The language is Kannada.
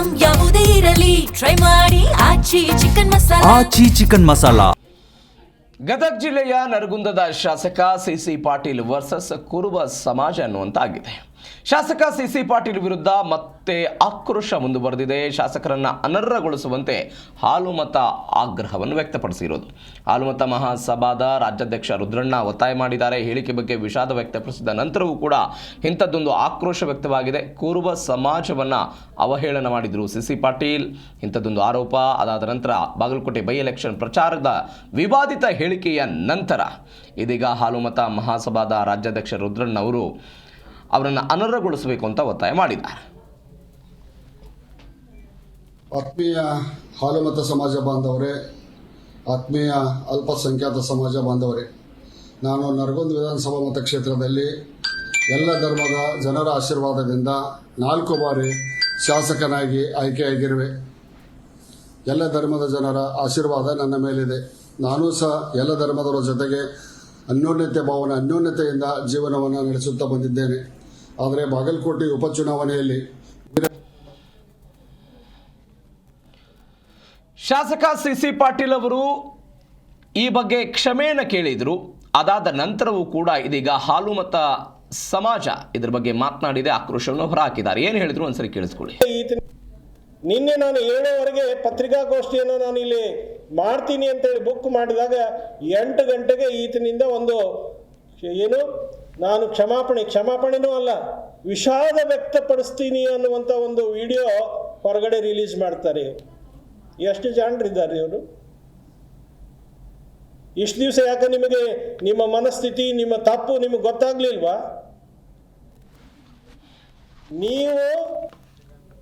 ಐಟಂ ಯಾವುದೇ ಇರಲಿ ಟ್ರೈ ಮಾಡಿ ಆಚಿ ಚಿಕನ್ ಮಸಾಲಾ. ಗದಗ ಜಿಲ್ಲೆಯ ನರಗುಂದದ ಶಾಸಕ ಸಿಸಿ ಪಾಟೀಲ್ ವರ್ಸಸ್ ಕುರುಬ ಸಮಾಜ ಅನ್ನುವಂತಾಗಿದೆ. ಶಾಸಕ ಸಿಸಿ ಪಾಟೀಲ್ ವಿರುದ್ಧ ಮತ್ತೆ ಆಕ್ರೋಶ ಮುಂದುವರೆದಿದೆ. ಶಾಸಕರನ್ನ ಅನರ್ಹಗೊಳಿಸುವಂತೆ ಹಾಲುಮತ ಆಗ್ರಹವನ್ನು ವ್ಯಕ್ತಪಡಿಸಿರೋದು. ಹಾಲುಮತ ಮಹಾಸಭಾದ ರಾಜ್ಯಾಧ್ಯಕ್ಷ ರುದ್ರಣ್ಣ ಒತ್ತಾಯ ಮಾಡಿದ್ದಾರೆ. ಹೇಳಿಕೆ ಬಗ್ಗೆ ವಿಷಾದ ವ್ಯಕ್ತಪಡಿಸಿದ ನಂತರವೂ ಕೂಡ ಇಂಥದ್ದೊಂದು ಆಕ್ರೋಶ ವ್ಯಕ್ತವಾಗಿದೆ. ಕುರುಬ ಸಮಾಜವನ್ನ ಅವಹೇಳನ ಮಾಡಿದ್ರು ಸಿಸಿ ಪಾಟೀಲ್. ಇಂಥದ್ದೊಂದು ಆರೋಪ ಅದಾದ ನಂತರ ಬಾಗಲಕೋಟೆ ಬೈ ಎಲೆಕ್ಷನ್ ಪ್ರಚಾರದ ವಿವಾದಿತ ಹೇಳಿಕೆಯ ನಂತರ ಇದೀಗ ಹಾಲುಮತ ಮಹಾಸಭಾದ ರಾಜ್ಯಾಧ್ಯಕ್ಷ ರುದ್ರಣ್ಣ ಅವರು ಅವರನ್ನು ಅನರ್ಹಗೊಳಿಸಬೇಕು ಅಂತ ಒತ್ತಾಯ ಮಾಡಿದ್ದಾರೆ. ಆತ್ಮೀಯ ಹಾಲುಮತ ಸಮಾಜ ಬಾಂಧವರೇ, ಆತ್ಮೀಯ ಅಲ್ಪಸಂಖ್ಯಾತ ಸಮಾಜ ಬಾಂಧವರೇ, ನಾನು ನರಗುಂದ ವಿಧಾನಸಭಾ ಮತಕ್ಷೇತ್ರದಲ್ಲಿ ಎಲ್ಲ ಧರ್ಮದ ಜನರ ಆಶೀರ್ವಾದದಿಂದ 4 ಬಾರಿ ಶಾಸಕನಾಗಿ ಆಯ್ಕೆಯಾಗಿರುವೆ. ಎಲ್ಲ ಧರ್ಮದ ಜನರ ಆಶೀರ್ವಾದ ನನ್ನ ಮೇಲಿದೆ. ನಾನು ಸಹ ಎಲ್ಲ ಧರ್ಮದವರ ಜೊತೆಗೆ ಅನ್ಯೋನ್ಯತೆಯಿಂದ ಜೀವನವನ್ನು ನಡೆಸುತ್ತಾ ಬಂದಿದ್ದೇನೆ. ಆದರೆ ಬಾಗಲಕೋಟೆ ಉಪಚುನಾವಣೆಯಲ್ಲಿ ಶಾಸಕ ಸಿಸಿ ಪಾಟೀಲ್ ಅವರು ಈ ಬಗ್ಗೆ ಕ್ಷಮೆಯನ್ನು ಕೇಳಿದರು. ಅದಾದ ನಂತರವೂ ಕೂಡ ಇದೀಗ ಹಾಲುಮತ ಸಮಾಜ ಇದ್ರ ಬಗ್ಗೆ ಮಾತನಾಡಿದೆ, ಆಕ್ರೋಶವನ್ನು ಹೊರಹಾಕಿದ್ದಾರೆ. ಏನು ಹೇಳಿದ್ರು ಒಂದ್ಸರಿ ಕೇಳಿಸ್ಕೊಳ್ಳಿ. ನಿನ್ನೆ ನಾನು 7:00ವರೆಗೆ ಪತ್ರಿಕಾಗೋಷ್ಠಿಯನ್ನು ನಾನು ಇಲ್ಲಿ ಮಾಡ್ತೀನಿ ಅಂತೇಳಿ ಬುಕ್ ಮಾಡಿದಾಗ 8 ಗಂಟೆಗೆ ಈತನಿಂದ ಒಂದು ನಾನು ಕ್ಷಮಾಪಣೆನೂ ಅಲ್ಲ, ವಿಷಾದ ವ್ಯಕ್ತಪಡಿಸ್ತೀನಿ ಅನ್ನುವಂಥ ಒಂದು ವಿಡಿಯೋ ಹೊರಗಡೆ ರಿಲೀಸ್ ಮಾಡ್ತಾರೆ. ಎಷ್ಟು ಜಾಣರಿದ್ದಾರೆ ಇವರು. ಇಷ್ಟು ದಿವಸ ಯಾಕೆ ನಿಮಗೆ ನಿಮ್ಮ ಮನಸ್ಥಿತಿ, ನಿಮ್ಮ ತಪ್ಪು ನಿಮಗೆ ಗೊತ್ತಾಗ್ಲಿಲ್ವಾ? ನೀವು